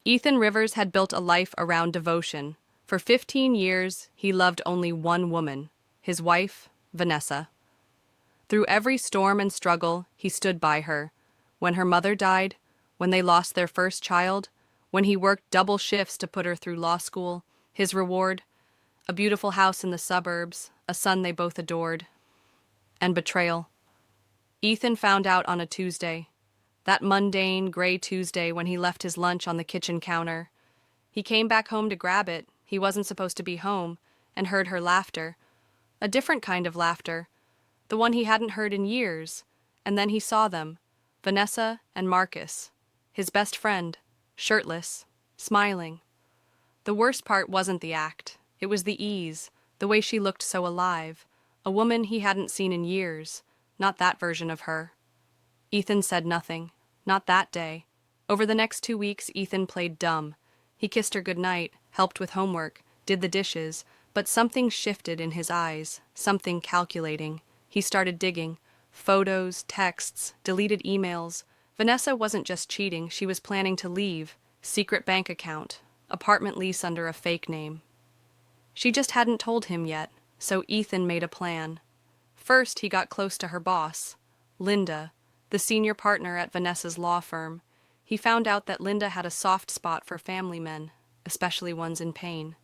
Ethan Rivers had built a life around devotion. For 15 years, he loved only one woman, his wife, Vanessa. Through every storm and struggle, he stood by her. When her mother died, when they lost their first child, when he worked double shifts to put her through law school, his reward, a beautiful house in the suburbs, a son they both adored, and betrayal. Ethan found out on a Tuesday, that mundane, gray Tuesday when he left his lunch on the kitchen counter. He came back home to grab it, he wasn't supposed to be home, and heard her laughter. A different kind of laughter, the one he hadn't heard in years, and then he saw them, Vanessa and Marcus, his best friend, shirtless, smiling. The worst part wasn't the act, it was the ease, the way she looked so alive, a woman he hadn't seen in years, not that version of her. Ethan said nothing, not that day. Over the next 2 weeks, Ethan played dumb. He kissed her goodnight, helped with homework, did the dishes, but something shifted in his eyes, something calculating. He started digging. Photos, texts, deleted emails. Vanessa wasn't just cheating, she was planning to leave. Secret bank account, apartment lease under a fake name. She just hadn't told him yet, so Ethan made a plan. First, he got close to her boss, Linda, the senior partner at Vanessa's law firm. He found out that Linda had a soft spot for family men, especially ones in pain.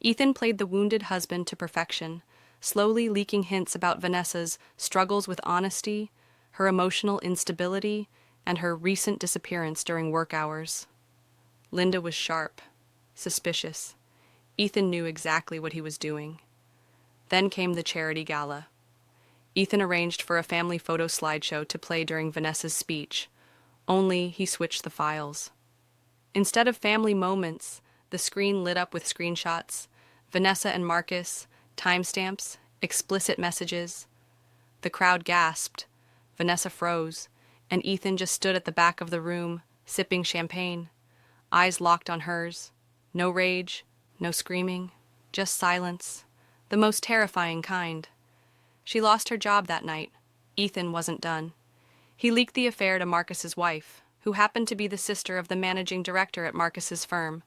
Ethan played the wounded husband to perfection, slowly leaking hints about Vanessa's struggles with honesty, her emotional instability, and her recent disappearance during work hours. Linda was sharp, suspicious. Ethan knew exactly what he was doing. Then came the charity gala. Ethan arranged for a family photo slideshow to play during Vanessa's speech, only he switched the files. Instead of family moments, the screen lit up with screenshots, Vanessa and Marcus, timestamps, explicit messages. The crowd gasped, Vanessa froze, and Ethan just stood at the back of the room, sipping champagne, eyes locked on hers. No rage, no screaming, just silence, the most terrifying kind. She lost her job that night. Ethan wasn't done. He leaked the affair to Marcus's wife, who happened to be the sister of the managing director at Marcus's firm.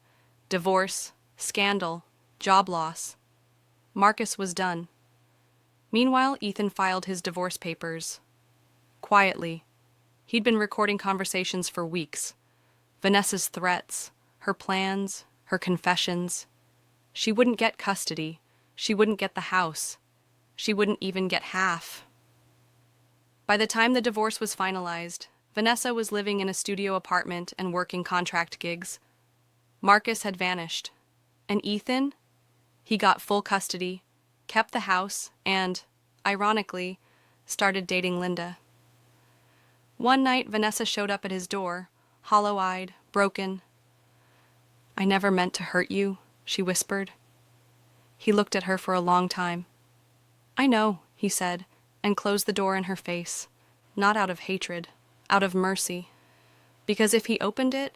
Divorce, scandal, job loss. Marcus was done. Meanwhile, Ethan filed his divorce papers. Quietly. He'd been recording conversations for weeks. Vanessa's threats, her plans, her confessions. She wouldn't get custody. She wouldn't get the house. She wouldn't even get half. By the time the divorce was finalized, Vanessa was living in a studio apartment and working contract gigs. Marcus had vanished. And Ethan? He got full custody, kept the house, and, ironically, started dating Linda. One night, Vanessa showed up at his door, hollow-eyed, broken. "I never meant to hurt you," she whispered. He looked at her for a long time. "I know," he said, and closed the door in her face, not out of hatred, out of mercy. Because if he opened it,